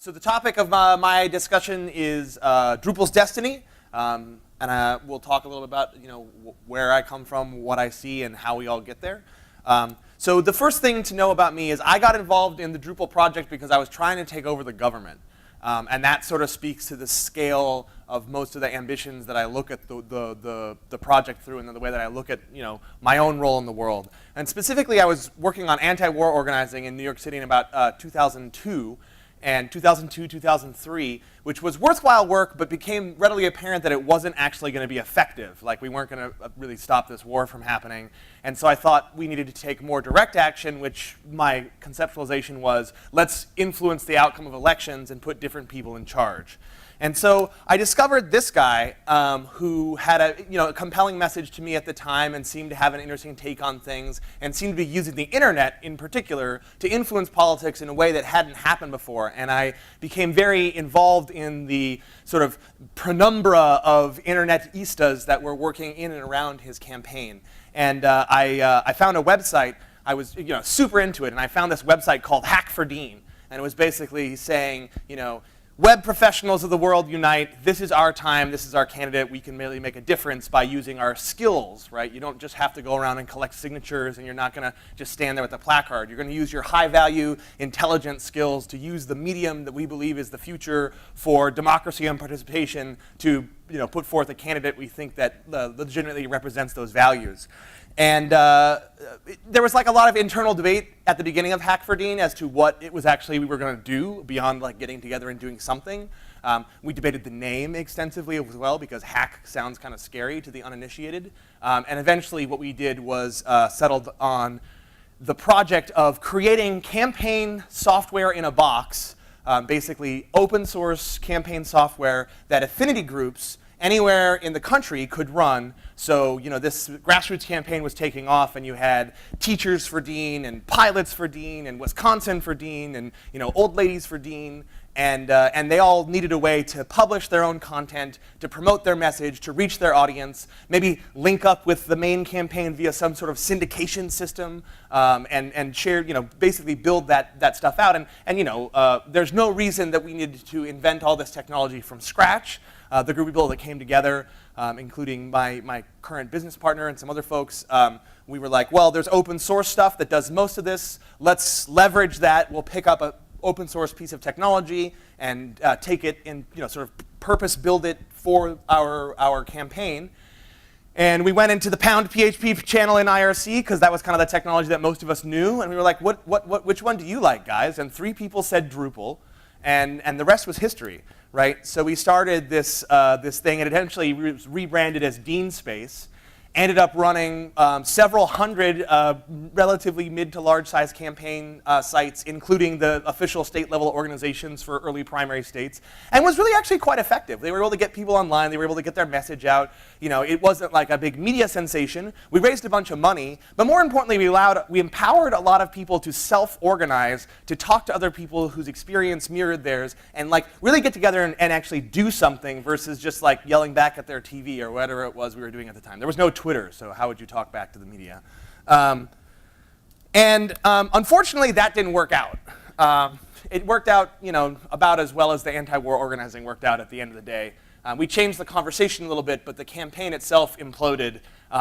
So the topic of my discussion is Drupal's destiny, and we'll talk a little bit about where I come from, what I see, and how we all get there. So the first thing to know about me is I got involved in the Drupal project because I was trying to take over the government. And that sort of speaks to the scale of most of the ambitions that I look at the project through, and the way that I look at my own role in the world. And specifically, I was working on anti-war organizing in New York City in about 2002. And 2002, 2003, which was worthwhile work, but became readily apparent that it wasn't actually going to be effective. Like, we weren't going to really stop this war from happening. And so I thought we needed to take more direct action, which my conceptualization was, let's influence the outcome of elections and put different people in charge. And so I discovered this guy who had a compelling message to me at the time and seemed to have an interesting take on things and seemed to be using the internet in particular to influence politics in a way that hadn't happened before. And I became very involved in the sort of penumbra of internetistas that were working in and around his campaign. And I found a website. I was super into it, and I found this website called Hack for Dean. And it was basically saying, web professionals of the world unite. This is our time. This is our candidate. We can really make a difference by using our skills, right? You don't just have to go around and collect signatures, and you're not going to just stand there with a placard. You're going to use your high-value, intelligent skills to use the medium that we believe is the future for democracy and participation to put forth a candidate we think that legitimately represents those values. And there was like a lot of internal debate at the beginning of Hack for Dean as to what it was actually we were going to do beyond like getting together and doing something. We debated the name extensively as well because hack sounds kind of scary to the uninitiated. And eventually what we did was settled on the project of creating campaign software in a box, basically open source campaign software that affinity groups anywhere in the country could run. So, this grassroots campaign was taking off, and you had Teachers for Dean, and Pilots for Dean, and Wisconsin for Dean, and Old Ladies for Dean, and they all needed a way to publish their own content, to promote their message, to reach their audience, maybe link up with the main campaign via some sort of syndication system, and share, basically build that stuff out. And there's no reason that we needed to invent all this technology from scratch. The group of people that came together, including my current business partner and some other folks, we were like, well, there's open source stuff that does most of this. Let's leverage that. We'll pick up an open source piece of technology and take it and sort of purpose build it for our campaign. And we went into the pound.php channel in IRC because that was kind of the technology that most of us knew. And we were like, which one do you like, guys? And 3 people said Drupal, and the rest was history. Right, so we started this thing, and it eventually was rebranded as Dean Space. Ended up running several hundred relatively mid to large size campaign sites, including the official state level organizations for early primary states, and was really actually quite effective. They were able to get people online. They were able to get their message out. It wasn't like a big media sensation. We raised a bunch of money, but more importantly, we empowered a lot of people to self-organize, to talk to other people whose experience mirrored theirs, and like really get together and actually do something versus just like yelling back at their TV or whatever it was we were doing at the time. There was no Twitter, so how would you talk back to the media? Unfortunately, that didn't work out. It worked out, about as well as the anti-war organizing worked out at the end of the day. We changed the conversation a little bit, but the campaign itself imploded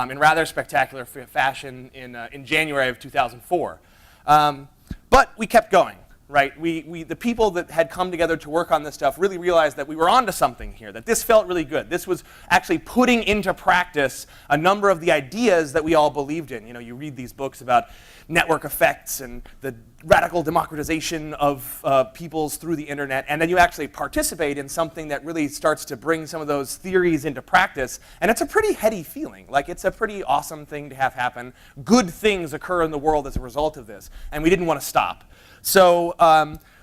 in rather spectacular fashion in January of 2004. But we kept going. Right, the people that had come together to work on this stuff really realized that we were onto something here, that this felt really good. This was actually putting into practice a number of the ideas that we all believed in. You read these books about network effects and the radical democratization of peoples through the internet, and then you actually participate in something that really starts to bring some of those theories into practice, and it's a pretty heady feeling. Like, it's a pretty awesome thing to have happen. Good things occur in the world as a result of this, and we didn't want to stop. So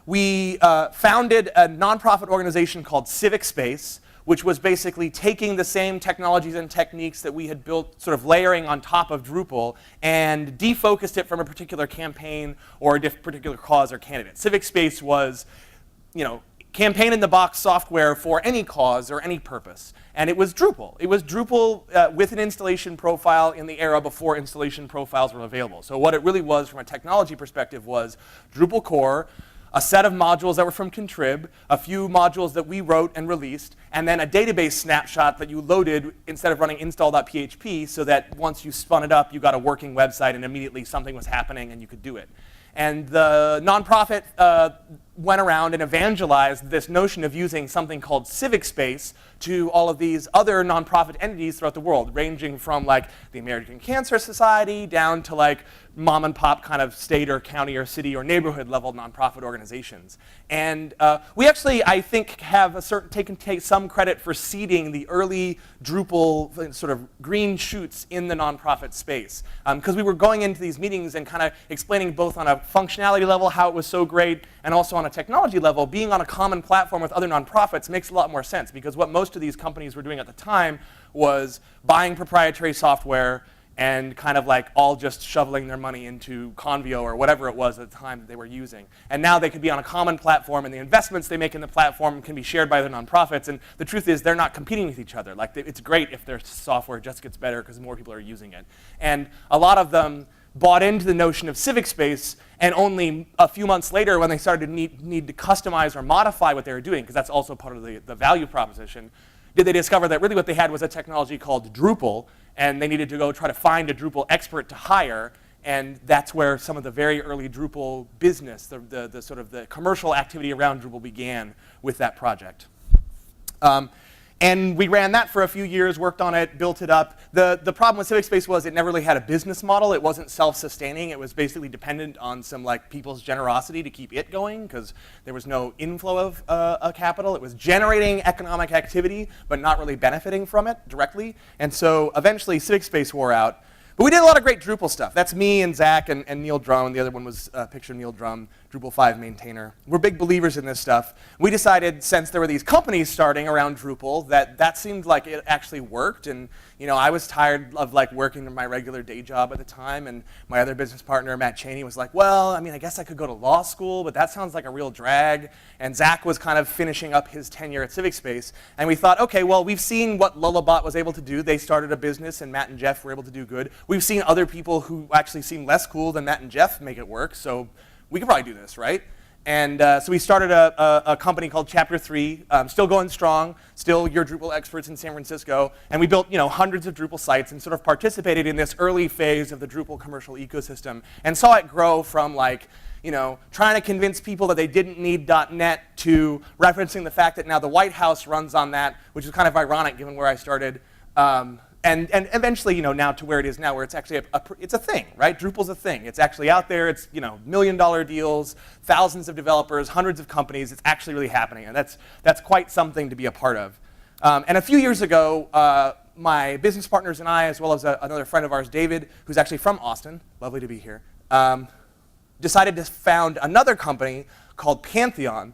we founded a nonprofit organization called Civic Space, which was basically taking the same technologies and techniques that we had built, sort of layering on top of Drupal, and defocused it from a particular campaign or a particular cause or candidate. Civic Space was, campaign in the box software for any cause or any purpose. And it was Drupal. It was Drupal with an installation profile in the era before installation profiles were available. So what it really was from a technology perspective was Drupal core, a set of modules that were from Contrib, a few modules that we wrote and released, and then a database snapshot that you loaded instead of running install.php so that once you spun it up, you got a working website and immediately something was happening and you could do it. And the nonprofit went around and evangelized this notion of using something called Civic Space to all of these other nonprofit entities throughout the world, ranging from like the American Cancer Society down to like mom and pop kind of state or county or city or neighborhood level nonprofit organizations. And we actually, I think, have take some credit for seeding the early Drupal sort of green shoots in the nonprofit space. Because we were going into these meetings and kind of explaining both on a functionality level how it was so great and also on a technology level, being on a common platform with other nonprofits makes a lot more sense, because what most of these companies were doing at the time was buying proprietary software and kind of like all just shoveling their money into Convio or whatever it was at the time that they were using. And now they could be on a common platform, and the investments they make in the platform can be shared by their nonprofits. And the truth is, they're not competing with each other. Like, it's great if their software just gets better because more people are using it. And a lot of them bought into the notion of Civic Space, and only a few months later, when they started to need to customize or modify what they were doing, because that's also part of the value proposition, did they discover that really what they had was a technology called Drupal, and they needed to go try to find a Drupal expert to hire, and that's where some of the very early Drupal business, the sort of the commercial activity around Drupal began with that project. And we ran that for a few years, worked on it, built it up. The problem with Civic Space was it never really had a business model. It wasn't self-sustaining. It was basically dependent on some like people's generosity to keep it going, because there was no inflow of capital. It was generating economic activity, but not really benefiting from it directly. And so eventually Civic Space wore out. But we did a lot of great Drupal stuff. That's me and Zach and Neil Drum. The other one was a picture of Neil Drum, Drupal 5 maintainer. We're big believers in this stuff. We decided, since there were these companies starting around Drupal, that seemed like it actually worked. And I was tired of like working in my regular day job at the time. And my other business partner, Matt Cheney, was like, well, I mean, I guess I could go to law school, but that sounds like a real drag. And Zach was kind of finishing up his tenure at Civic Space. And we thought, okay, well, we've seen what Lullabot was able to do. They started a business, and Matt and Jeff were able to do good. We've seen other people who actually seem less cool than Matt and Jeff make it work, so we could probably do this, right? And so we started a company called Chapter 3, still going strong, still your Drupal experts in San Francisco, and we built hundreds of Drupal sites and sort of participated in this early phase of the Drupal commercial ecosystem and saw it grow from like, trying to convince people that they didn't need .NET to referencing the fact that now the White House runs on that, which is kind of ironic given where I started. And eventually, now to where it is now, where it's actually it's a thing, right? Drupal's a thing. It's actually out there. It's million-dollar deals, thousands of developers, hundreds of companies. It's actually really happening, and that's quite something to be a part of. And a few years ago, my business partners and I, as well as another friend of ours, David, who's actually from Austin, lovely to be here, decided to found another company called Pantheon,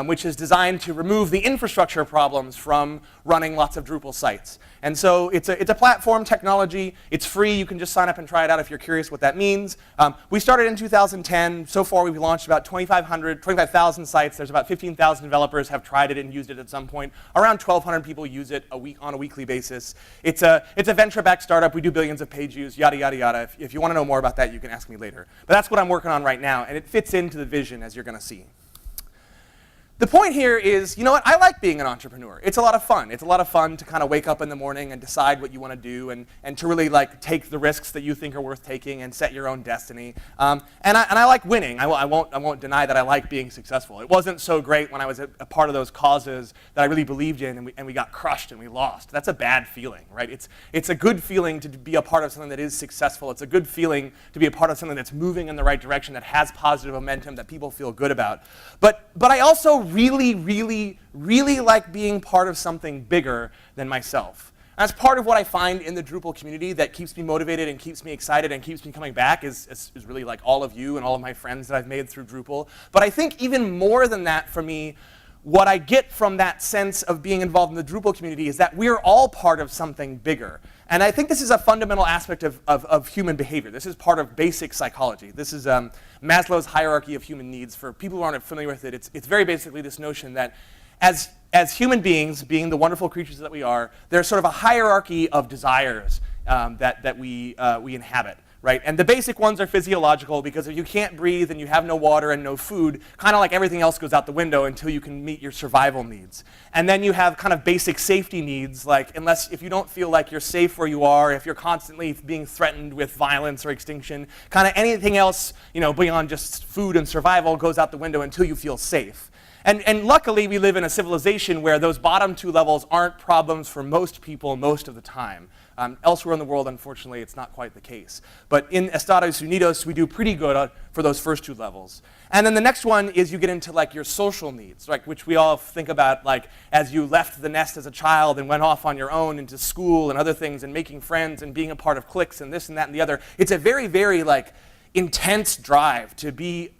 which is designed to remove the infrastructure problems from running lots of Drupal sites. And so it's a platform technology. It's free. You can just sign up and try it out if you're curious what that means. We started in 2010. So far, we've launched about 25,000 sites. There's about 15,000 developers have tried it and used it at some point. Around 1,200 people use it on a weekly basis. It's a venture-backed startup. We do billions of page views, yada, yada, yada. If you want to know more about that, you can ask me later. But that's what I'm working on right now, and it fits into the vision, as you're going to see. The point here is, I like being an entrepreneur. It's a lot of fun. It's a lot of fun to kind of wake up in the morning and decide what you want to do and to really like take the risks that you think are worth taking and set your own destiny. And I like winning. I won't deny that I like being successful. It wasn't so great when I was a part of those causes that I really believed in and we got crushed and we lost. That's a bad feeling, right? It's a good feeling to be a part of something that is successful. It's a good feeling to be a part of something that's moving in the right direction, that has positive momentum, that people feel good about. But I also really, really, really like being part of something bigger than myself. And that's part of what I find in the Drupal community that keeps me motivated and keeps me excited and keeps me coming back is really like all of you and all of my friends that I've made through Drupal. But I think even more than that for me, what I get from that sense of being involved in the Drupal community is that we're all part of something bigger. And I think this is a fundamental aspect of human behavior. This is part of basic psychology. This is Maslow's hierarchy of human needs. For people who aren't familiar with it, it's very basically this notion that as human beings, being the wonderful creatures that we are, there's sort of a hierarchy of desires that we inhabit. right? And the basic ones are physiological, because if you can't breathe and you have no water and no food, kind of like everything else goes out the window until you can meet your survival needs. And then you have kind of basic safety needs, like if you don't feel like you're safe where you are, if you're constantly being threatened with violence or extinction, kind of anything else, beyond just food and survival goes out the window until you feel safe. And luckily, we live in a civilization where those bottom two levels aren't problems for most people most of the time. Elsewhere in the world, unfortunately, it's not quite the case. But in Estados Unidos, we do pretty good for those first two levels. And then the next one is you get into like your social needs, like, which we all think about like as you left the nest as a child and went off on your own into school and other things and making friends and being a part of cliques and this and that and the other. It's a very, very like intense drive to be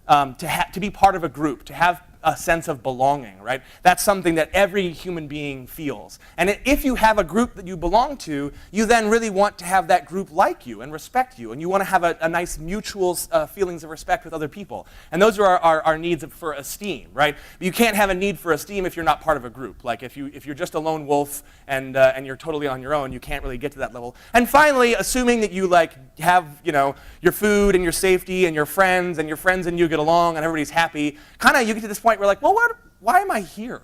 part of a group, to have a sense of belonging, right? That's something that every human being feels. And if you have a group that you belong to, you then really want to have that group like you and respect you, and you want to have a nice mutual feelings of respect with other people. And those are our needs for esteem, right? You can't have a need for esteem if you're not part of a group. Like if you're just a lone wolf and you're totally on your own, you can't really get to that level. And finally, assuming that you like have your food and your safety and your friends and you get along and everybody's happy, kind of you get to this point where like, well, why am I here?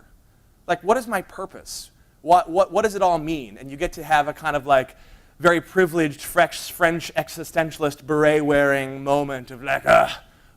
Like, what is my purpose? What does it all mean? And you get to have a kind of like very privileged French existentialist beret-wearing moment of like,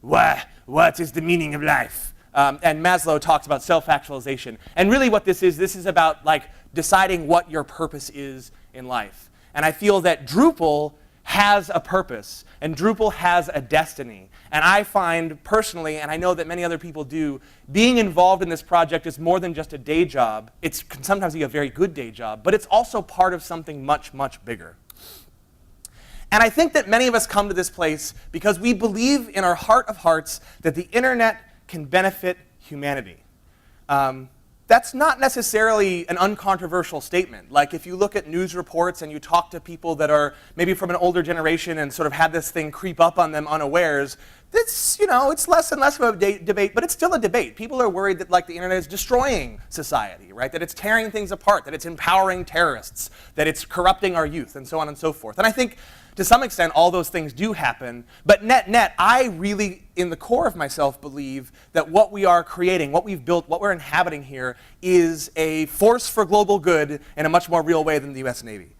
what is the meaning of life? And Maslow talks about self-actualization. And really what this is about like deciding what your purpose is in life. And I feel that Drupal has a purpose, and Drupal has a destiny. And I find personally, and I know that many other people do, being involved in this project is more than just a day job. It can sometimes be a very good day job, but it's also part of something much, much bigger. And I think that many of us come to this place because we believe in our heart of hearts that the internet can benefit humanity. That's not necessarily an uncontroversial statement. Like if you look at news reports and you talk to people that are maybe from an older generation and sort of had this thing creep up on them unawares, it's less and less of a debate, but it's still a debate. People are worried that like the internet is destroying society, right? That it's tearing things apart, that it's empowering terrorists, that it's corrupting our youth, and so on and so forth. And I think to some extent all those things do happen, but net, I really, in the core of myself, believe that what we are creating, what we've built, what we're inhabiting here is a force for global good in a much more real way than the US Navy.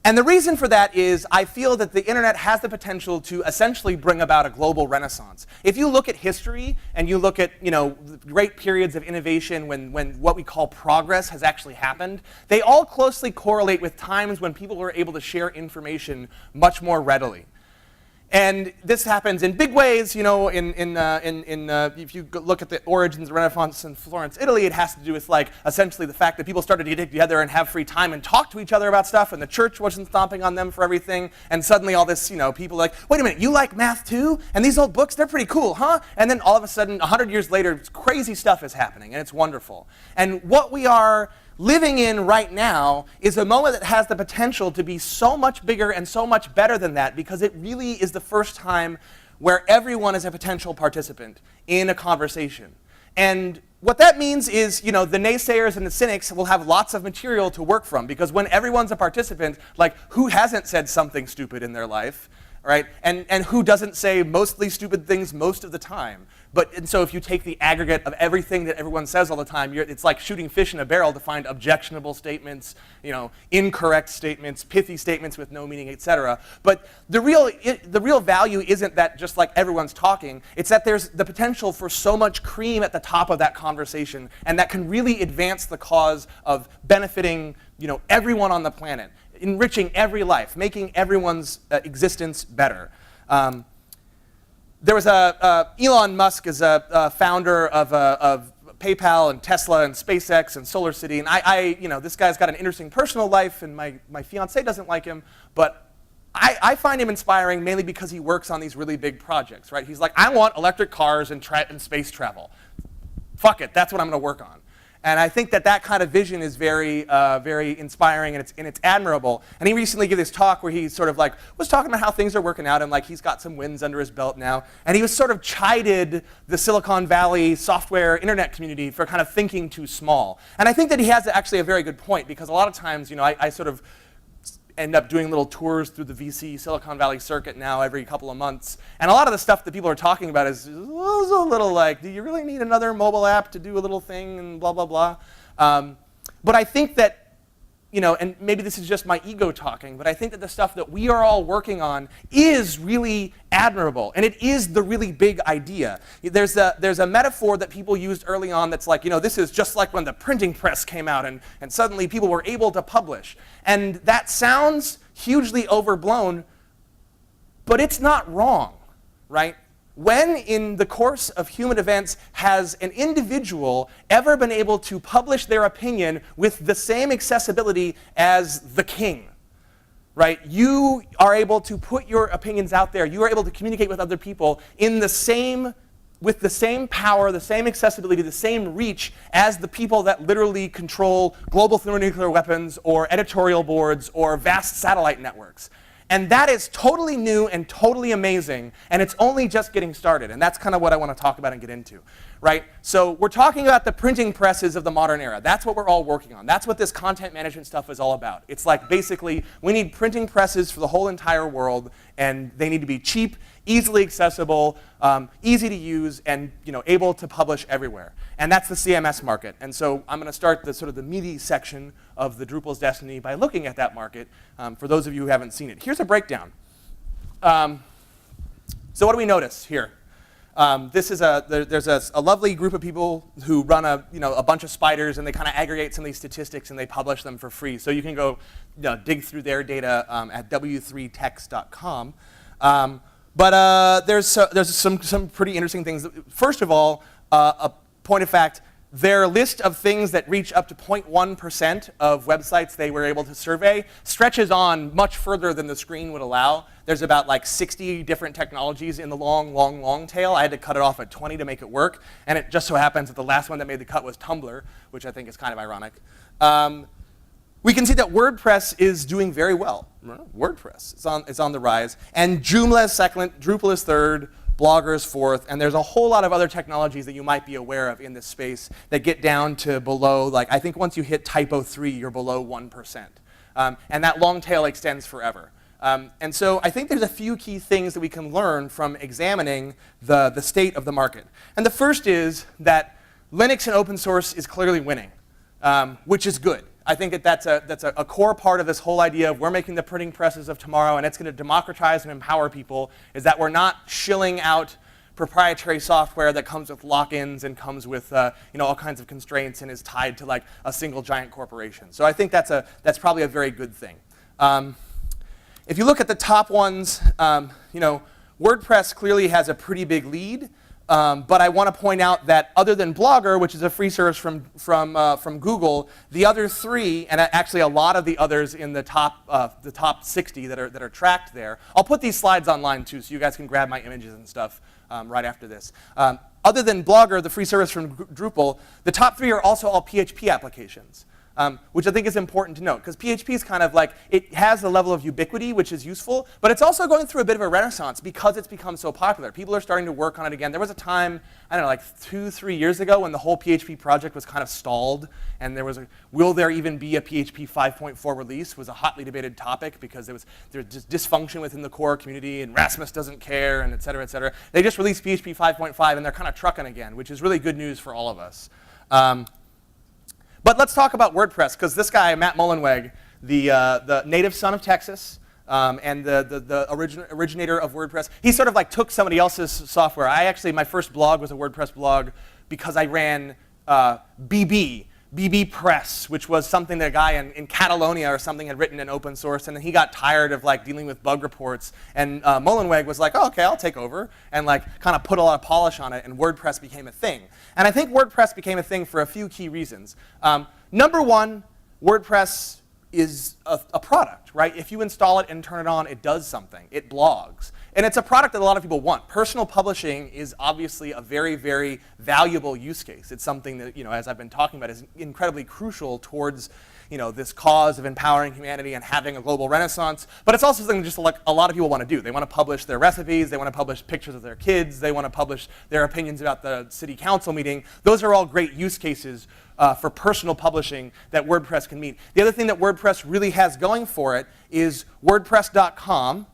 And the reason for that is I feel that the internet has the potential to essentially bring about a global renaissance. If you look at history and you look at great periods of innovation when what we call progress has actually happened, they all closely correlate with times when people were able to share information much more readily. And this happens in big ways, if you look at the origins of the Renaissance in Florence, Italy, it has to do with like essentially the fact that people started to get together and have free time and talk to each other about stuff, and the church wasn't stomping on them for everything, and suddenly all this, people like, wait a minute, you like math too? And these old books, they're pretty cool, huh? And then all of a sudden, 100 years later, crazy stuff is happening, and it's wonderful. And what we are living in right now is a moment that has the potential to be so much bigger and so much better than that, because it really is the first time where everyone is a potential participant in a conversation. And what that means is, the naysayers and the cynics will have lots of material to work from, because when everyone's a participant, like who hasn't said something stupid in their life, right? And who doesn't say mostly stupid things most of the time? And so if you take the aggregate of everything that everyone says all the time, it's like shooting fish in a barrel to find objectionable statements, incorrect statements, pithy statements with no meaning, etc. But the real value isn't that just like everyone's talking. It's that there's the potential for so much cream at the top of that conversation, and that can really advance the cause of benefiting, everyone on the planet, enriching every life, making everyone's existence better. There was Elon Musk is a founder of PayPal and Tesla and SpaceX and SolarCity, and this guy's got an interesting personal life, and my fiance doesn't like him, but I find him inspiring mainly because he works on these really big projects, right? He's like, I want electric cars and space travel. Fuck it, that's what I'm going to work on. And I think that kind of vision is very, very inspiring, and it's admirable. And he recently gave this talk where he sort of like was talking about how things are working out, and like he's got some wins under his belt now. And he was sort of chided the Silicon Valley software internet community for kind of thinking too small. And I think that he has actually a very good point, because a lot of times, I sort of end up doing little tours through the VC Silicon Valley circuit now every couple of months. And a lot of the stuff that people are talking about is a little like, do you really need another mobile app to do a little thing and blah, blah, blah. But I think that, and maybe this is just my ego talking, but I think that the stuff that we are all working on is really admirable, and it is the really big idea. There's a metaphor that people used early on that's like, this is just like when the printing press came out and suddenly people were able to publish. And that sounds hugely overblown, but it's not wrong, right? When in the course of human events has an individual ever been able to publish their opinion with the same accessibility as the king, right? You are able to put your opinions out there. You are able to communicate with other people with the same power, the same accessibility, the same reach as the people that literally control global thermonuclear weapons or editorial boards or vast satellite networks. And that is totally new and totally amazing, and it's only just getting started. And that's kind of what I want to talk about and get into, right? So we're talking about the printing presses of the modern era. That's what we're all working on. That's what this content management stuff is all about. It's like basically we need printing presses for the whole entire world, and they need to be cheap, easily accessible, easy to use, and able to publish everywhere. And that's the CMS market. And so I'm going to start the sort of the meaty section of the Drupal's Destiny by looking at that market for those of you who haven't seen it. Here's a breakdown. So what do we notice here? There's a lovely group of people who run a bunch of spiders, and they kind of aggregate some of these statistics and they publish them for free. So you can go dig through their data at w3text.com. But there's some pretty interesting things. First of all, a point of fact, their list of things that reach up to 0.1% of websites they were able to survey stretches on much further than the screen would allow. There's about like 60 different technologies in the long tail. I had to cut it off at 20 to make it work. And it just so happens that the last one that made the cut was Tumblr, which I think is kind of ironic. We can see that WordPress is doing very well. WordPress is on the rise. And Joomla is second, Drupal is third, Blogger is fourth, and there's a whole lot of other technologies that you might be aware of in this space that get down to below, like I think once you hit typo 3, you're below 1%. And that long tail extends forever. And so I think there's a few key things that we can learn from examining the state of the market. And the first is that Linux and open source is clearly winning, which is good. I think that that's a core part of this whole idea of we're making the printing presses of tomorrow, and it's going to democratize and empower people, is that we're not shilling out proprietary software that comes with lock-ins and comes with all kinds of constraints and is tied to like a single giant corporation. So I think that's probably a very good thing. If you look at the top ones, WordPress clearly has a pretty big lead. But I want to point out that other than Blogger, which is a free service from Google, the other three, and actually a lot of the others in the top 60 that are tracked there. I'll put these slides online too, so you guys can grab my images and stuff right after this. Other than Blogger, the free service from Drupal, the top three are also all PHP applications. Which I think is important to note, because PHP is kind of like, it has a level of ubiquity, which is useful, but it's also going through a bit of a renaissance because it's become so popular. People are starting to work on it again. There was a time, I don't know, like 2-3 years ago when the whole PHP project was kind of stalled, and there was will there even be a PHP 5.4 release was a hotly debated topic because there was just dysfunction within the core community, and Rasmus doesn't care, and et cetera, et cetera. They just released PHP 5.5, and they're kind of trucking again, which is really good news for all of us. But let's talk about WordPress, because this guy, Matt Mullenweg, the native son of Texas, and the originator of WordPress, he sort of like took somebody else's software. My first blog was a WordPress blog because I ran BB Press, which was something that a guy in Catalonia or something had written in open source, and then he got tired of like dealing with bug reports, and Mullenweg was like, oh, okay, I'll take over, and like kind of put a lot of polish on it, and WordPress became a thing. And I think WordPress became a thing for a few key reasons. Number one, WordPress is a product, right? If you install it and turn it on, it does something. It blogs. And it's a product that a lot of people want. Personal publishing is obviously a very, very valuable use case. It's something that, as I've been talking about, is incredibly crucial towards this cause of empowering humanity and having a global renaissance, but it's also something just like a lot of people want to do. They want to publish their recipes, they want to publish pictures of their kids, they want to publish their opinions about the city council meeting. Those are all great use cases for personal publishing that WordPress can meet. The other thing that WordPress really has going for it is WordPress.com,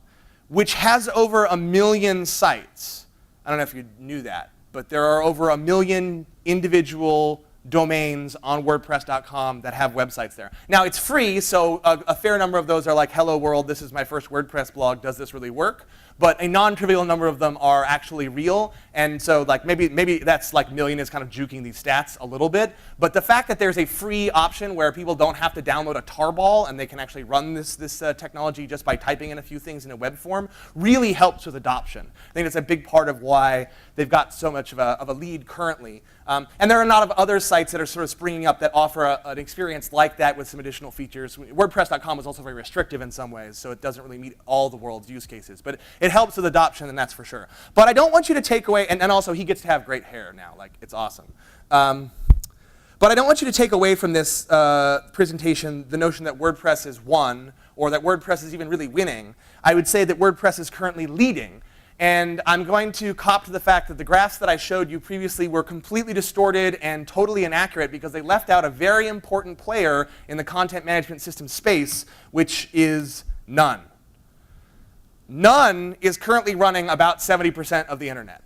which has over 1 million sites. I don't know if you knew that, but there are over 1 million individual domains on WordPress.com that have websites there. Now, it's free, so a fair number of those are like, hello world, this is my first WordPress blog, does this really work? But a non-trivial number of them are actually real, and so like maybe that's like million is kind of juking these stats a little bit, but the fact that there's a free option where people don't have to download a tarball and they can actually run this technology just by typing in a few things in a web form really helps with adoption. I think that's a big part of why they've got so much of a lead currently. And there are a lot of other sites that are sort of springing up that offer an experience like that with some additional features. WordPress.com is also very restrictive in some ways, so it doesn't really meet all the world's use cases. But it helps with adoption, and that's for sure. But I don't want you to take away, and also he gets to have great hair now, like it's awesome. But I don't want you to take away from this presentation the notion that WordPress is won, or that WordPress is even really winning. I would say that WordPress is currently leading. And I'm going to cop to the fact that the graphs that I showed you previously were completely distorted and totally inaccurate because they left out a very important player in the content management system space, which is none. None is currently running about 70% of the internet.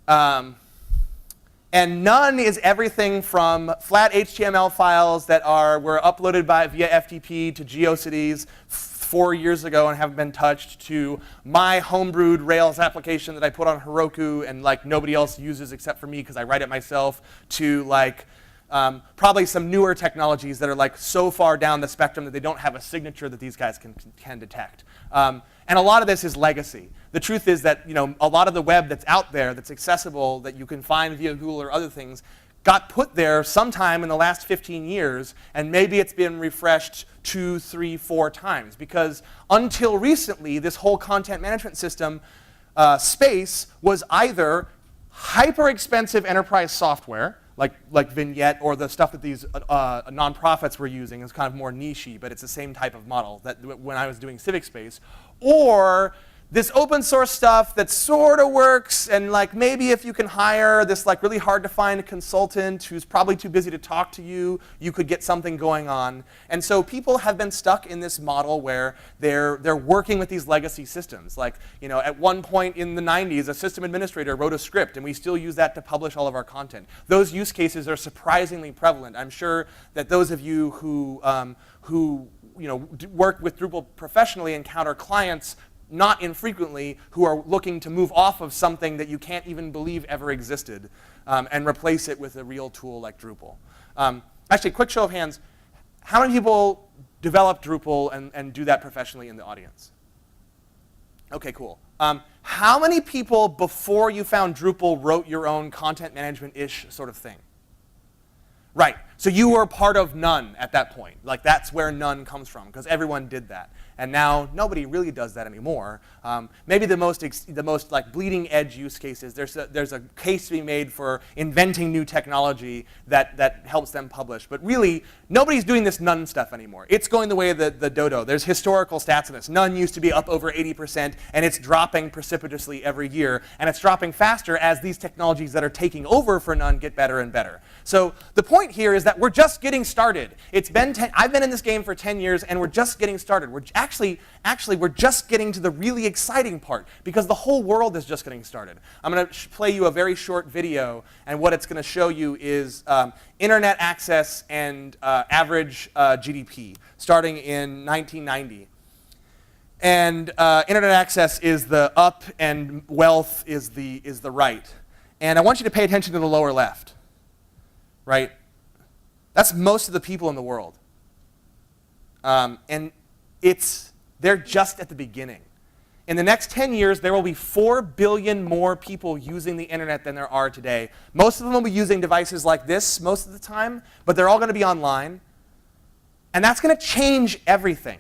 And none is everything from flat HTML files that were uploaded via FTP to GeoCities 4 years ago and haven't been touched, to my homebrewed Rails application that I put on Heroku and like nobody else uses except for me because I write it myself, to like probably some newer technologies that are like so far down the spectrum that they don't have a signature that these guys can detect. And a lot of this is legacy. The truth is that a lot of the web that's out there, that's accessible, that you can find via Google or other things, got put there sometime in the last 15 years, and maybe it's been refreshed 2, 3, 4 times. Because until recently, this whole content management system space was either hyper expensive enterprise software, like Vignette or the stuff that these nonprofits were using is kind of more niche-y, but it's the same type of model that when I was doing CivicSpace, or this open source stuff that sort of works, and like maybe if you can hire this like really hard to find consultant who's probably too busy to talk to you, you could get something going on. And so people have been stuck in this model where they're working with these legacy systems. Like at one point in the 90s, a system administrator wrote a script, and we still use that to publish all of our content. Those use cases are surprisingly prevalent. I'm sure that those of you who work with Drupal professionally encounter clients not infrequently who are looking to move off of something that you can't even believe ever existed and replace it with a real tool like Drupal. Actually, quick show of hands, how many people develop Drupal and do that professionally in the audience? Okay, cool. How many people before you found Drupal wrote your own content management-ish sort of thing? Right, so you were part of none at that point. Like that's where none comes from, because everyone did that. And now nobody really does that anymore. Maybe the most like bleeding edge use cases, there's a case to be made for inventing new technology that helps them publish. But really, nobody's doing this none stuff anymore. It's going the way of the dodo. There's historical stats on this. None used to be up over 80%, and it's dropping precipitously every year. And it's dropping faster as these technologies that are taking over for none get better and better. So the point here is that we're just getting started. I've been in this game for 10 years, and we're just getting started. Actually, we're just getting to the really exciting part, because the whole world is just getting started. I'm going to play you a very short video, and what it's going to show you is internet access and average GDP, starting in 1990. And internet access is the up, and wealth is the right. And I want you to pay attention to the lower left. Right? That's most of the people in the world. And they're just at the beginning. In the next 10 years, there will be 4 billion more people using the internet than there are today. Most of them will be using devices like this most of the time, but they're all going to be online. And that's going to change everything.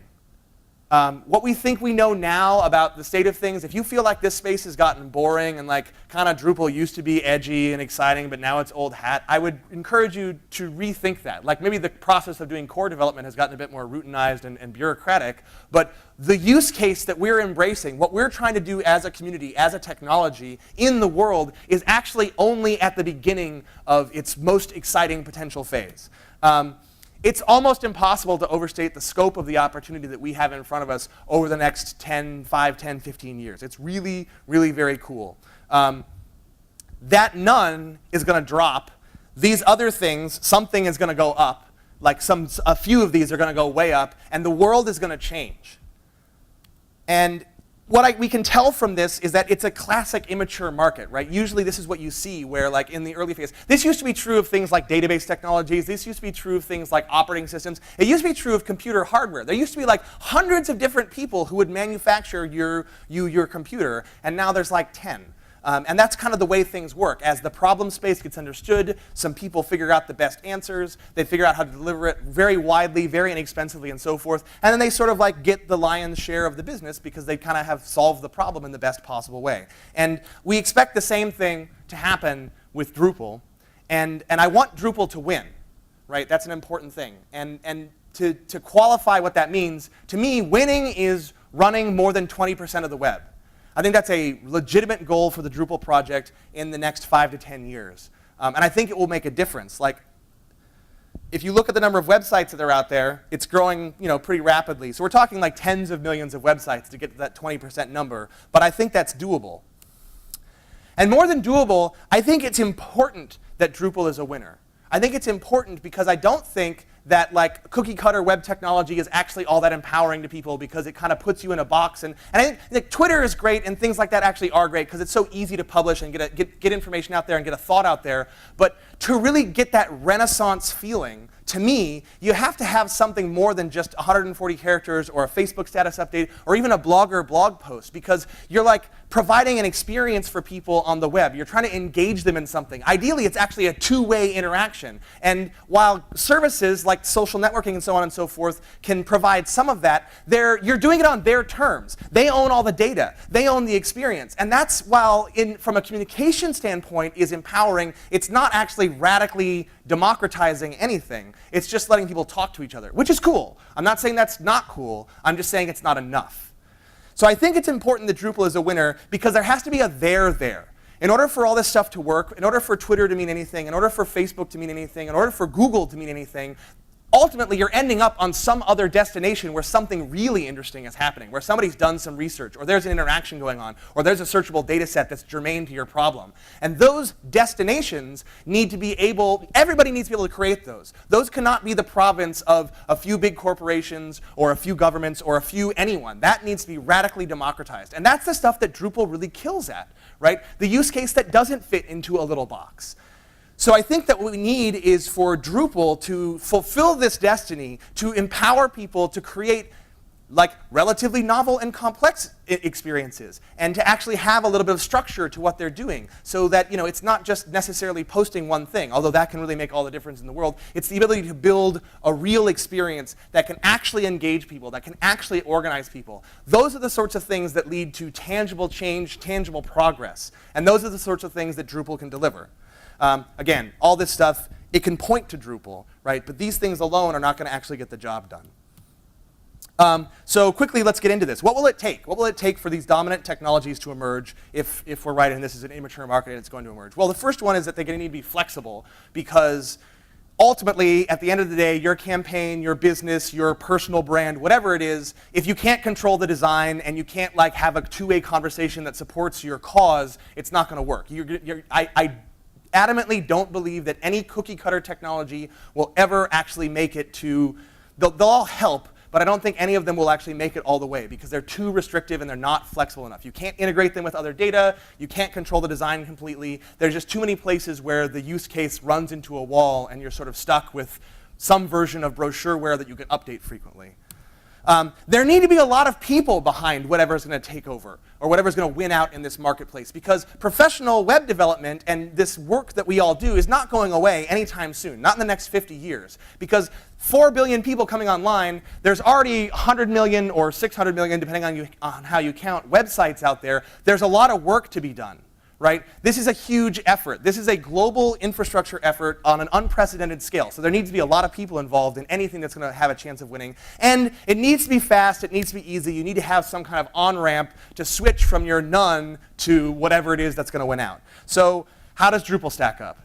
What we think we know now about the state of things, if you feel like this space has gotten boring and like kind of Drupal used to be edgy and exciting, but now it's old hat, I would encourage you to rethink that. Like maybe the process of doing core development has gotten a bit more routinized and bureaucratic, but the use case that we're embracing, what we're trying to do as a community, as a technology in the world, is actually only at the beginning of its most exciting potential phase. It's almost impossible to overstate the scope of the opportunity that we have in front of us over the next 5, 10, 15 years. It's really, really very cool. That none is going to drop. These other things, something is going to go up. Like a few of these are going to go way up, and the world is going to change. And what we can tell from this is that it's a classic immature market, right? Usually this is what you see where like in the early phase. This used to be true of things like database technologies. This used to be true of things like operating systems. It used to be true of computer hardware. There used to be like hundreds of different people who would manufacture your computer, and now there's like 10. And that's kind of the way things work. As the problem space gets understood, some people figure out the best answers. They figure out how to deliver it very widely, very inexpensively, and so forth. And then they sort of like get the lion's share of the business because they kind of have solved the problem in the best possible way. And we expect the same thing to happen with Drupal. And I want Drupal to win, right? That's an important thing. And to qualify what that means, to me, winning is running more than 20% of the web. I think that's a legitimate goal for the Drupal project in the next 5 to 10 years. And I think it will make a difference. Like, if you look at the number of websites that are out there, it's growing pretty rapidly. So we're talking like tens of millions of websites to get to that 20% number. But I think that's doable. And more than doable, I think it's important that Drupal is a winner. I think it's important because I don't think that like cookie cutter web technology is actually all that empowering to people because it kind of puts you in a box. And I think like, Twitter is great and things like that actually are great because it's so easy to publish and get information out there and get a thought out there. But to really get that Renaissance feeling, to me, you have to have something more than just 140 characters or a Facebook status update or even a Blogger blog post because you're like providing an experience for people on the web. You're trying to engage them in something. Ideally, it's actually a two-way interaction. And while services like social networking and so on and so forth can provide some of that, you're doing it on their terms. They own all the data. They own the experience. And that's, while from a communication standpoint is empowering, it's not actually radically democratizing anything. It's just letting people talk to each other, which is cool. I'm not saying that's not cool. I'm just saying it's not enough. So I think it's important that Drupal is a winner because there has to be a there. In order for all this stuff to work, in order for Twitter to mean anything, in order for Facebook to mean anything, in order for Google to mean anything, ultimately you're ending up on some other destination where something really interesting is happening, where somebody's done some research, or there's an interaction going on, or there's a searchable data set that's germane to your problem. And those destinations need to be everybody needs to be able to create those. Those cannot be the province of a few big corporations, or a few governments, or a few anyone. That needs to be radically democratized. And that's the stuff that Drupal really kills at, right? The use case that doesn't fit into a little box. So I think that what we need is for Drupal to fulfill this destiny, to empower people to create like relatively novel and complex experiences, and to actually have a little bit of structure to what they're doing, so that it's not just necessarily posting one thing, although that can really make all the difference in the world. It's the ability to build a real experience that can actually engage people, that can actually organize people. Those are the sorts of things that lead to tangible change, tangible progress, and those are the sorts of things that Drupal can deliver. Again, all this stuff, it can point to Drupal, right? But these things alone are not going to actually get the job done. So quickly, let's get into this. What will it take? What will it take for these dominant technologies to emerge if we're right and this is an immature market and it's going to emerge? Well, the first one is that they're going to need to be flexible because ultimately, at the end of the day, your campaign, your business, your personal brand, whatever it is, if you can't control the design and you can't like have a two-way conversation that supports your cause, it's not going to work. I adamantly don't believe that any cookie cutter technology will ever actually make it to, they'll all help, but I don't think any of them will actually make it all the way because they're too restrictive and they're not flexible enough. You can't integrate them with other data. You can't control the design completely. There's just too many places where the use case runs into a wall and you're sort of stuck with some version of brochureware that you can update frequently. There need to be a lot of people behind whatever's going to take over or whatever's going to win out in this marketplace because professional web development and this work that we all do is not going away anytime soon, not in the next 50 years. Because 4 billion people coming online, there's already 100 million or 600 million, depending on how you count, websites out there. There's a lot of work to be done, right? This is a huge effort. This is a global infrastructure effort on an unprecedented scale. So there needs to be a lot of people involved in anything that's going to have a chance of winning. And it needs to be fast. It needs to be easy. You need to have some kind of on-ramp to switch from your none to whatever it is that's going to win out. So how does Drupal stack up?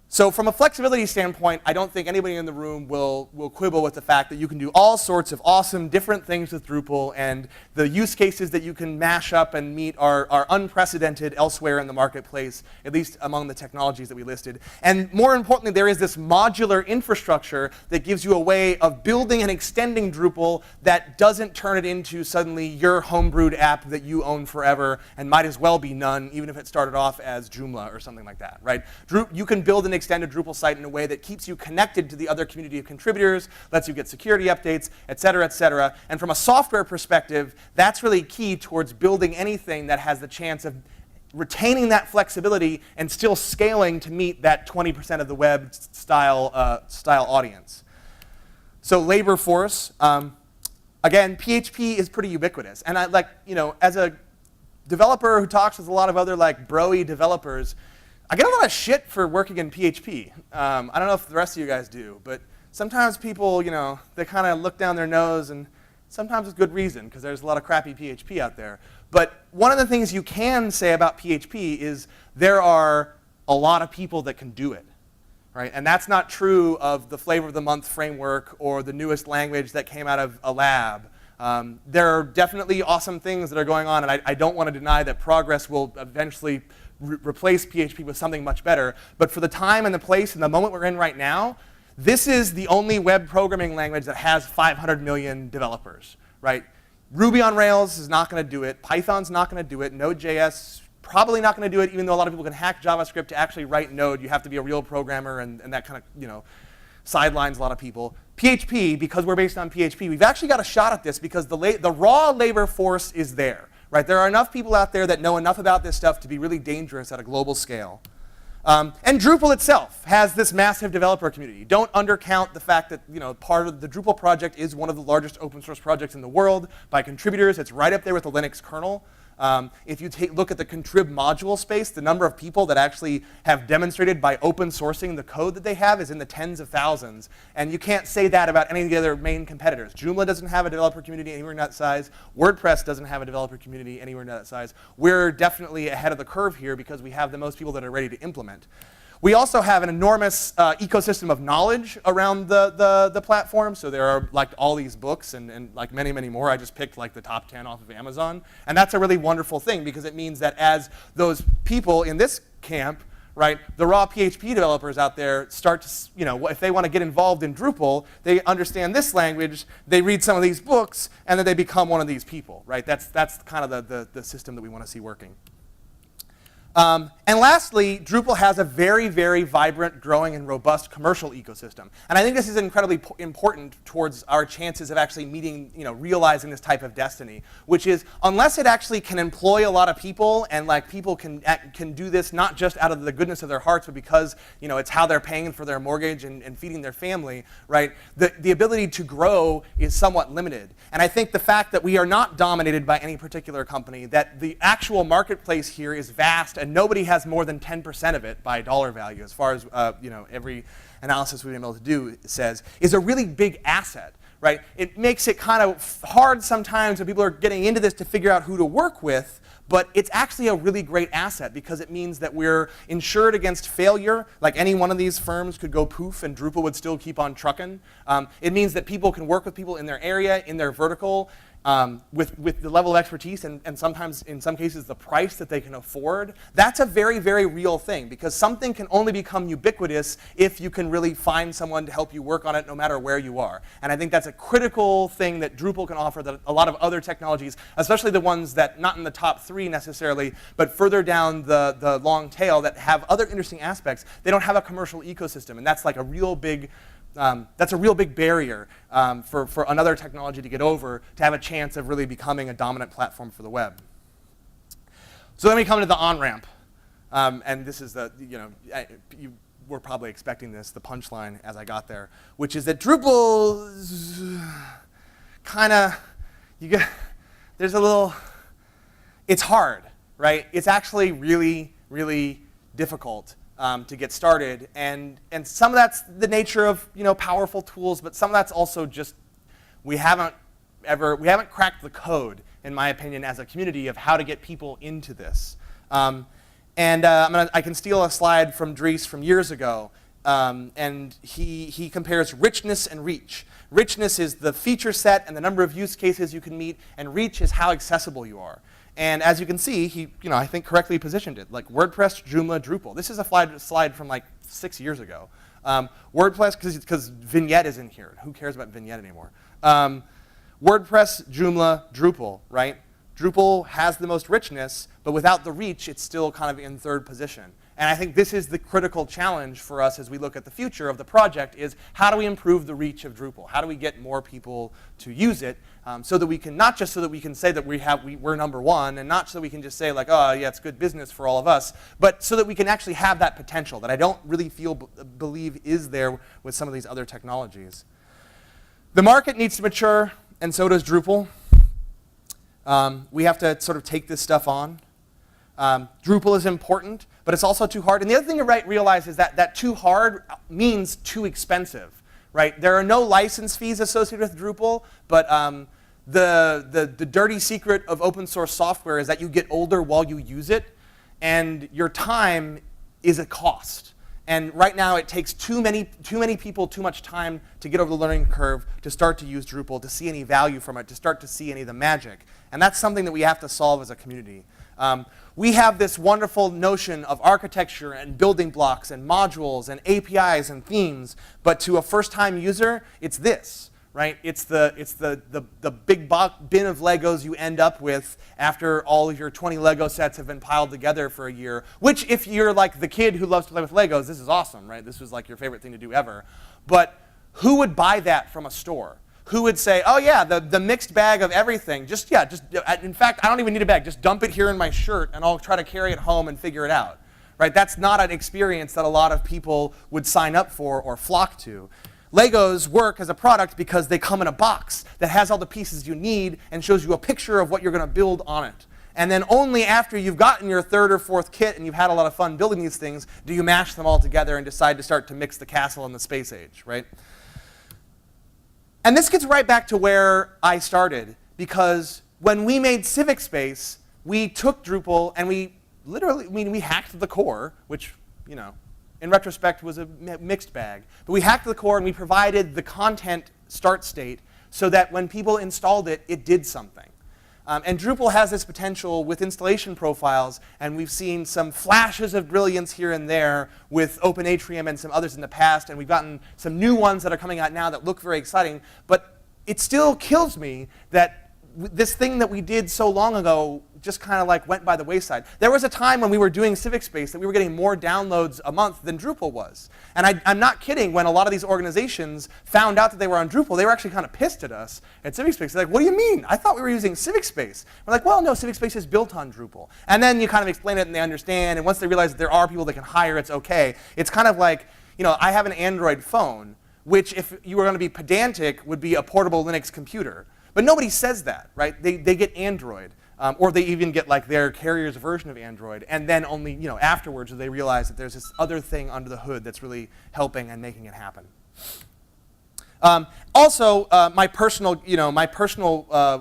So from a flexibility standpoint, I don't think anybody in the room will quibble with the fact that you can do all sorts of awesome different things with Drupal, and the use cases that you can mash up and meet are unprecedented elsewhere in the marketplace, at least among the technologies that we listed. And more importantly, there is this modular infrastructure that gives you a way of building and extending Drupal that doesn't turn it into suddenly your homebrewed app that you own forever and might as well be none, even if it started off as Joomla or something like that, right? You can build an extended Drupal site in a way that keeps you connected to the other community of contributors, lets you get security updates, et cetera, et cetera. And from a software perspective, that's really key towards building anything that has the chance of retaining that flexibility and still scaling to meet that 20% of the web style audience. So labor force, again, PHP is pretty ubiquitous. And as a developer who talks with a lot of other bro-y developers, I get a lot of shit for working in PHP. I don't know if the rest of you guys do, but sometimes people, they kind of look down their nose, and sometimes with good reason, because there's a lot of crappy PHP out there. But one of the things you can say about PHP is there are a lot of people that can do it, right? And that's not true of the flavor of the month framework or the newest language that came out of a lab. There are definitely awesome things that are going on, and I don't want to deny that progress will eventually replace PHP with something much better. But for the time and the place and the moment we're in right now, this is the only web programming language that has 500 million developers, right? Ruby on Rails is not going to do it. Python's not going to do it. Node.js probably not going to do it, even though a lot of people can hack JavaScript to actually write Node. You have to be a real programmer, and that kind of, sidelines a lot of people. PHP, because we're based on PHP, we've actually got a shot at this because the raw labor force is there. Right? There are enough people out there that know enough about this stuff to be really dangerous at a global scale. And Drupal itself has this massive developer community. Don't undercount the fact that part of the Drupal project is one of the largest open source projects in the world by contributors. It's right up there with the Linux kernel. If you look at the contrib module space, the number of people that actually have demonstrated by open sourcing the code that they have is in the tens of thousands. And you can't say that about any of the other main competitors. Joomla doesn't have a developer community anywhere near that size. WordPress doesn't have a developer community anywhere near that size. We're definitely ahead of the curve here because we have the most people that are ready to implement. We also have an enormous ecosystem of knowledge around the platform. So there are all these books and many, many more. I just picked the top 10 off of Amazon. And that's a really wonderful thing because it means that as those people in this camp, right, the raw PHP developers out there start to, if they want to get involved in Drupal, they understand this language, they read some of these books, and then they become one of these people, right? That's kind of the system that we want to see working. And lastly, Drupal has a very, very vibrant, growing, and robust commercial ecosystem. And I think this is incredibly important towards our chances of actually meeting, realizing this type of destiny, which is unless it actually can employ a lot of people and people can do this not just out of the goodness of their hearts, but because it's how they're paying for their mortgage and feeding their family, right? The ability to grow is somewhat limited. And I think the fact that we are not dominated by any particular company, that the actual marketplace here is vast and nobody has more than 10% of it by dollar value, as far as every analysis we've been able to do says, is a really big asset, right? It makes it kind of hard sometimes when people are getting into this to figure out who to work with, but it's actually a really great asset because it means that we're insured against failure. Like any one of these firms could go poof and Drupal would still keep on trucking. It means that people can work with people in their area, in their vertical, with the level of expertise and sometimes, in some cases, the price that they can afford. That's a very, very real thing because something can only become ubiquitous if you can really find someone to help you work on it no matter where you are. And I think that's a critical thing that Drupal can offer that a lot of other technologies, especially the ones that not in the top 3 necessarily, but further down the long tail that have other interesting aspects, they don't have a commercial ecosystem. And that's a real big barrier for another technology to get over to have a chance of really becoming a dominant platform for the web. So then we come to the on-ramp. And this is were probably expecting this, the punchline as I got there, which is that Drupal kind of, there's a little, it's hard, right? It's actually really, really difficult to get started, and some of that's the nature of powerful tools, but some of that's also just we haven't cracked the code, in my opinion, as a community of how to get people into this. I can steal a slide from Dries from years ago, and he compares richness and reach. Richness is the feature set and the number of use cases you can meet, and reach is how accessible you are. And as you can see, he, I think correctly positioned it, like WordPress, Joomla, Drupal. This is a slide from like 6 years ago. WordPress, because Vignette is in here. Who cares about Vignette anymore? WordPress, Joomla, Drupal, right? Drupal has the most richness, but without the reach, it's still kind of in third position. And I think this is the critical challenge for us as we look at the future of the project is how do we improve the reach of Drupal? How do we get more people to use it so that we can, not just so that we can say that we're number one, and not so that we can just say like, oh yeah, it's good business for all of us, but so that we can actually have that potential that I don't really believe is there with some of these other technologies. The market needs to mature, and so does Drupal. We have to sort of take this stuff on. Drupal is important, but it's also too hard. And the other thing to realize is that too hard means too expensive, right? There are no license fees associated with Drupal, but the dirty secret of open source software is that you get older while you use it, and your time is a cost. And right now, it takes too many people too much time to get over the learning curve to start to use Drupal, to see any value from it, to start to see any of the magic. And that's something that we have to solve as a community. We have this wonderful notion of architecture and building blocks and modules and APIs and themes, but to a first-time user, it's this, right? It's the big bin of Legos you end up with after all of your 20 Lego sets have been piled together for a year, which if you're like the kid who loves to play with Legos, this is awesome, right? This was like your favorite thing to do ever. But who would buy that from a store? Who would say, oh yeah, the mixed bag of everything, in fact, I don't even need a bag, just dump it here in my shirt and I'll try to carry it home and figure it out, right? That's not an experience that a lot of people would sign up for or flock to. Legos work as a product because they come in a box that has all the pieces you need and shows you a picture of what you're going to build on it. And then only after you've gotten your third or fourth kit and you've had a lot of fun building these things do you mash them all together and decide to start to mix the castle in the space age, right? And this gets right back to where I started, because when we made CivicSpace, we took Drupal and we hacked the core, which, in retrospect was a mixed bag. But we hacked the core and we provided the content start state so that when people installed it, it did something. And Drupal has this potential with installation profiles, and we've seen some flashes of brilliance here and there with Open Atrium and some others in the past, and we've gotten some new ones that are coming out now that look very exciting. But it still kills me that this thing that we did so long ago just kind of like went by the wayside. There was a time when we were doing Civic Space that we were getting more downloads a month than Drupal was. And I'm not kidding, when a lot of these organizations found out that they were on Drupal, they were actually kind of pissed at us at Civic Space. They're like, what do you mean? I thought we were using Civic Space. We're like, well, no, Civic Space is built on Drupal. And then you kind of explain it and they understand, and once they realize that there are people that can hire, it's okay. It's kind of like, I have an Android phone, which if you were going to be pedantic, would be a portable Linux computer. But nobody says that, right? They get Android. Or they even get like their carrier's version of Android, and then only afterwards do they realize that there's this other thing under the hood that's really helping and making it happen. Also, my personal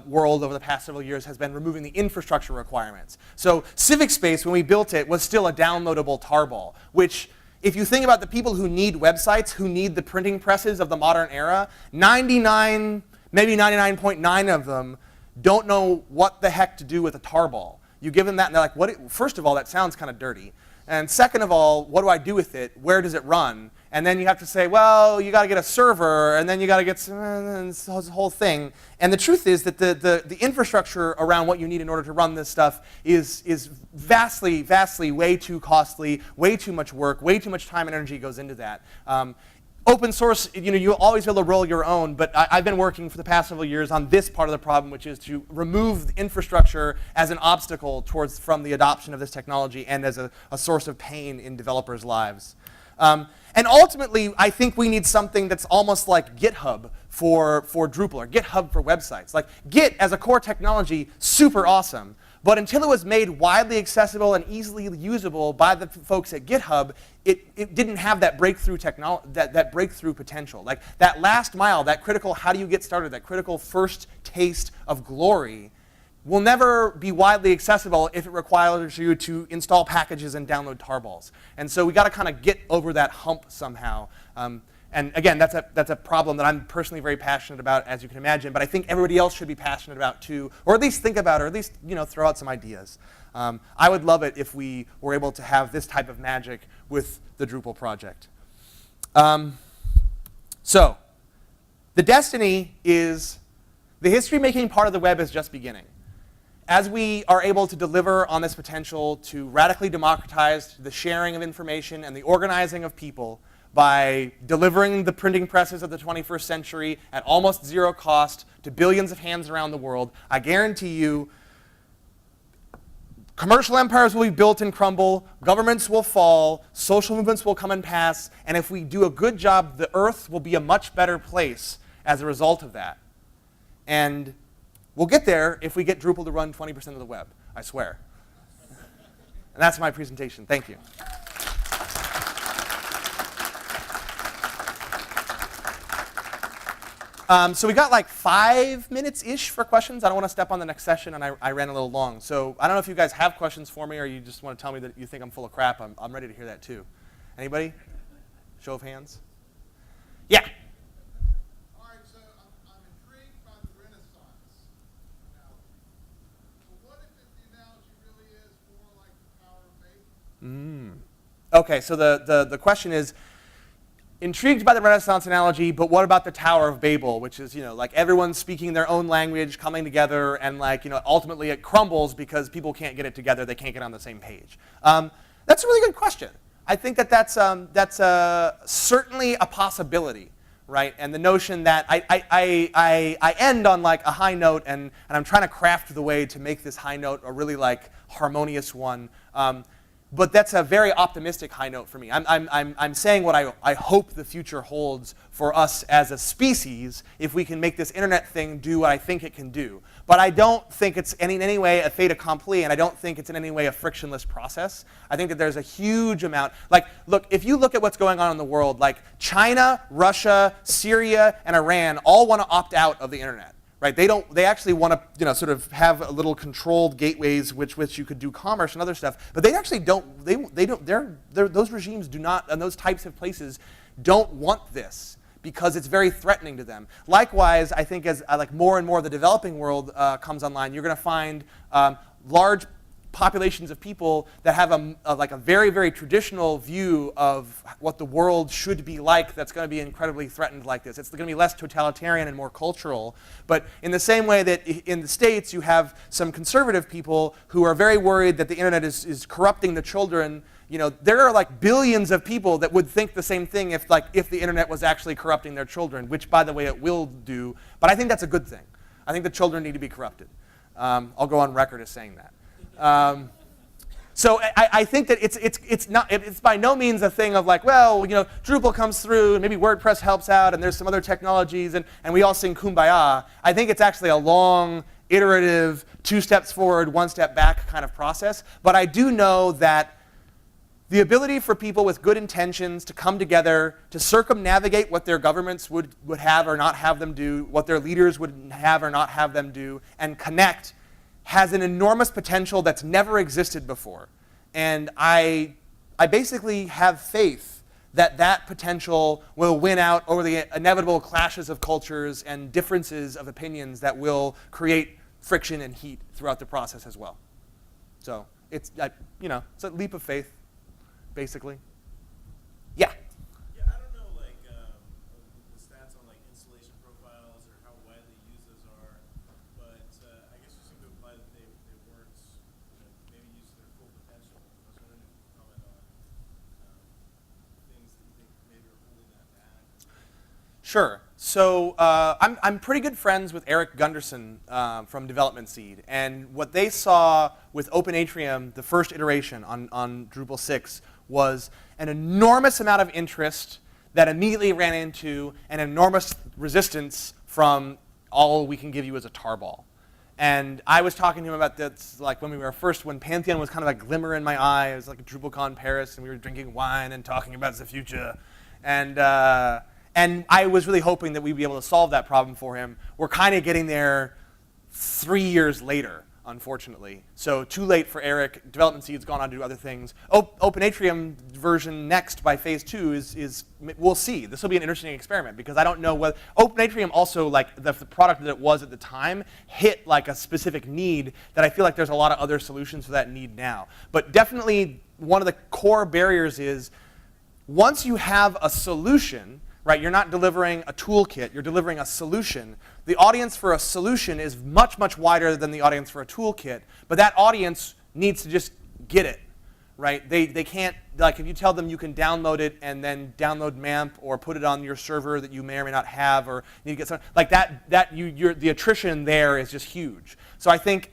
world over the past several years has been removing the infrastructure requirements. So CivicSpace, when we built it, was still a downloadable tarball, which if you think about the people who need websites, who need the printing presses of the modern era, 99, maybe 99.9 of them don't know what the heck to do with a tarball. You give them that, and they're like, first of all, that sounds kind of dirty. And second of all, what do I do with it? Where does it run? And then you have to say, well, you got to get a server, and then you got to get this whole thing. And the truth is that the infrastructure around what you need in order to run this stuff is vastly, vastly way too costly, way too much work, way too much time and energy goes into that. Open source, you'll always be able to roll your own, but I've been working for the past several years on this part of the problem, which is to remove the infrastructure as an obstacle from the adoption of this technology and as a source of pain in developers' lives. And ultimately, I think we need something that's almost like GitHub for Drupal, or GitHub for websites. Like Git as a core technology, super awesome. But until it was made widely accessible and easily usable by the folks at GitHub, it didn't have that breakthrough that breakthrough potential. Like that last mile, that critical how do you get started, that critical first taste of glory will never be widely accessible if it requires you to install packages and download tarballs. And so we got to kind of get over that hump somehow. And again, that's a problem that I'm personally very passionate about, as you can imagine, but I think everybody else should be passionate about too, or at least think about, or at least throw out some ideas. I would love it if we were able to have this type of magic with the Drupal project. So the destiny is the history-making part of the web is just beginning. As we are able to deliver on this potential to radically democratize the sharing of information and the organizing of people by delivering the printing presses of the 21st century at almost zero cost to billions of hands around the world, I guarantee you commercial empires will be built and crumble, governments will fall, social movements will come and pass, and if we do a good job, the earth will be a much better place as a result of that. And we'll get there if we get Drupal to run 20% of the web, I swear. And that's my presentation. Thank you. So we got like 5 minutes-ish for questions. I don't want to step on the next session, and I ran a little long. So I don't know if you guys have questions for me, or you just want to tell me that you think I'm full of crap. I'm ready to hear that too. Anybody? Show of hands. Yeah. All right, so I'm intrigued by the Renaissance analogy. But what if the analogy really is more like the Tower of Babel? Okay, so the question is, intrigued by the Renaissance analogy, but what about the Tower of Babel, which is, like everyone speaking their own language, coming together, and like, ultimately it crumbles because people can't get it together, they can't get on the same page. That's a really good question. I think that's certainly a possibility, right? And the notion that I end on like a high note, and I'm trying to craft the way to make this high note a really like harmonious one. But that's a very optimistic high note for me. I'm saying what I hope the future holds for us as a species if we can make this internet thing do what I think it can do. But I don't think it's in any way a fait accompli, and I don't think it's in any way a frictionless process. I think that there's a huge amount. Like, look, if you look at what's going on in the world, like China, Russia, Syria, and Iran all want to opt out of the internet. Right? They actually want to, sort of have a little controlled gateways which you could do commerce and other stuff. But they actually don't. Those regimes do not, and those types of places don't want this because it's very threatening to them. Likewise, I think as like more and more of the developing world comes online, you're going to find large populations of people that have a very, very traditional view of what the world should be like that's going to be incredibly threatened like this. It's going to be less totalitarian and more cultural. But in the same way that in the States you have some conservative people who are very worried that the internet is corrupting the children, there are like billions of people that would think the same thing if the internet was actually corrupting their children, which by the way it will do. But I think that's a good thing. I think the children need to be corrupted. I'll go on record as saying that. So I think that it's by no means a thing of like, well, Drupal comes through and maybe WordPress helps out and there's some other technologies and we all sing Kumbaya. I think it's actually a long, iterative, 2 steps forward, 1 step back kind of process. But I do know that the ability for people with good intentions to come together, to circumnavigate what their governments would have or not have them do, what their leaders would have or not have them do, and connect has an enormous potential that's never existed before. And I basically have faith that that potential will win out over the inevitable clashes of cultures and differences of opinions that will create friction and heat throughout the process as well. So it's a leap of faith, basically. Yeah? Yeah, I don't know the stats on installation profiles or how widely used those are, but I guess you seem to imply that they weren't maybe used to their full potential. I was wondering if you could comment on things that you think maybe are holding that back. Sure. So I'm pretty good friends with Eric Gunderson from Development Seed, and what they saw with Open Atrium, the first iteration on Drupal 6, was an enormous amount of interest that immediately ran into an enormous resistance from all we can give you as a tarball. And I was talking to him about this, like when Pantheon was kind of a glimmer in my eye. It was like a DrupalCon Paris, and we were drinking wine and talking about the future. And I was really hoping that we'd be able to solve that problem for him. We're kind of getting there 3 years later, unfortunately. So too late for Eric. Development Seed's gone on to do other things. Open Atrium version next by phase 2 is we'll see. This will be an interesting experiment because I don't know whether Open Atrium also, like the product that it was at the time, hit like a specific need that I feel like there's a lot of other solutions for that need now. But definitely one of the core barriers is once you have a solution, right, you're not delivering a toolkit, you're delivering a solution. The audience for a solution is much, much wider than the audience for a toolkit, but that audience needs to just get it, right? They can't, like if you tell them you can download it and then download MAMP or put it on your server that you may or may not have or need to get some, like the attrition there is just huge. So I think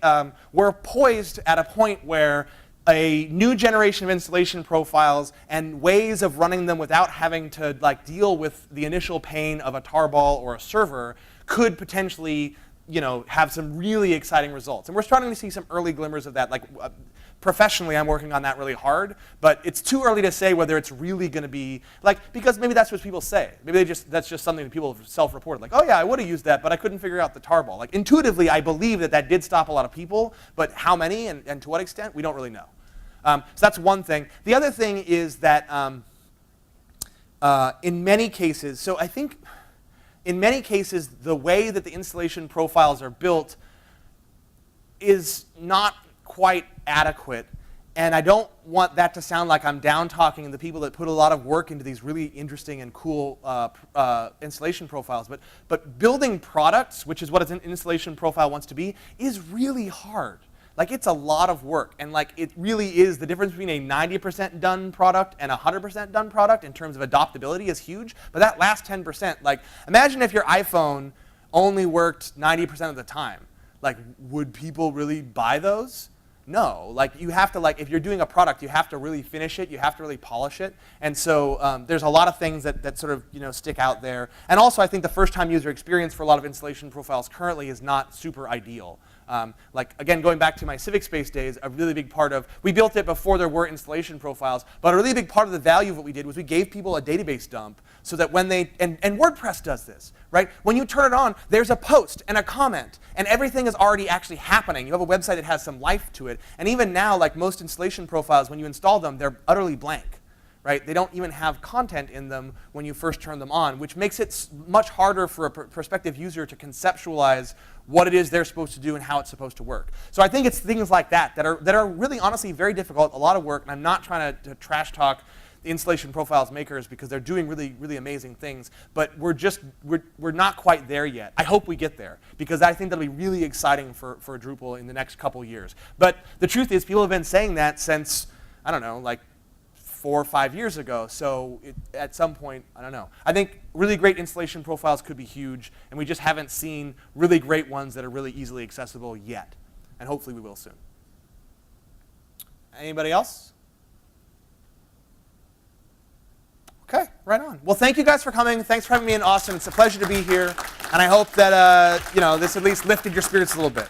we're poised at a point where a new generation of installation profiles and ways of running them without having to like deal with the initial pain of a tarball or a server could potentially, have some really exciting results. And we're starting to see some early glimmers of that. Like professionally, I'm working on that really hard, but it's too early to say whether it's really going to be like, because maybe that's what people say. Maybe that's just something that people have self-reported. Like, oh yeah, I would have used that, but I couldn't figure out the tarball. Like intuitively, I believe that did stop a lot of people, but how many and to what extent, we don't really know. So that's one thing. The other thing is that in many cases, so I think in many cases, the way that the installation profiles are built is not quite adequate. And I don't want that to sound like I'm down-talking the people that put a lot of work into these really interesting and cool installation profiles. But building products, which is what an installation profile wants to be, is really hard. Like it's a lot of work, and like it really is the difference between a 90% done product and a 100% done product in terms of adoptability is huge. But that last 10%, like imagine if your iPhone only worked 90% of the time. Like would people really buy those? No. Like you have to if you're doing a product, you have to really finish it. You have to really polish it. And so there's a lot of things that sort of stick out there. And also I think the first-time user experience for a lot of installation profiles currently is not super ideal. Like, again, going back to my Civic Space days, a really big part of, we built it before there were installation profiles, but a really big part of the value of what we did was we gave people a database dump so that when they, and WordPress does this, right? When you turn it on, there's a post and a comment, and everything is already actually happening. You have a website that has some life to it. And even now, like most installation profiles, when you install them, they're utterly blank. Right? They don't even have content in them when you first turn them on, which makes it much harder for a prospective user to conceptualize what it is they're supposed to do and how it's supposed to work. So I think it's things like that are really honestly very difficult, a lot of work, and I'm not trying to trash talk the installation profiles makers because they're doing really, really amazing things, but we're not quite there yet. I hope we get there because I think that'll be really exciting for Drupal in the next couple years. But the truth is people have been saying that since, I don't know, like 4 or 5 years ago, so at some point, I don't know. I think really great installation profiles could be huge, and we just haven't seen really great ones that are really easily accessible yet, and hopefully we will soon. Anybody else? Okay, right on. Well, thank you guys for coming. Thanks for having me in Austin. It's a pleasure to be here, and I hope that this at least lifted your spirits a little bit.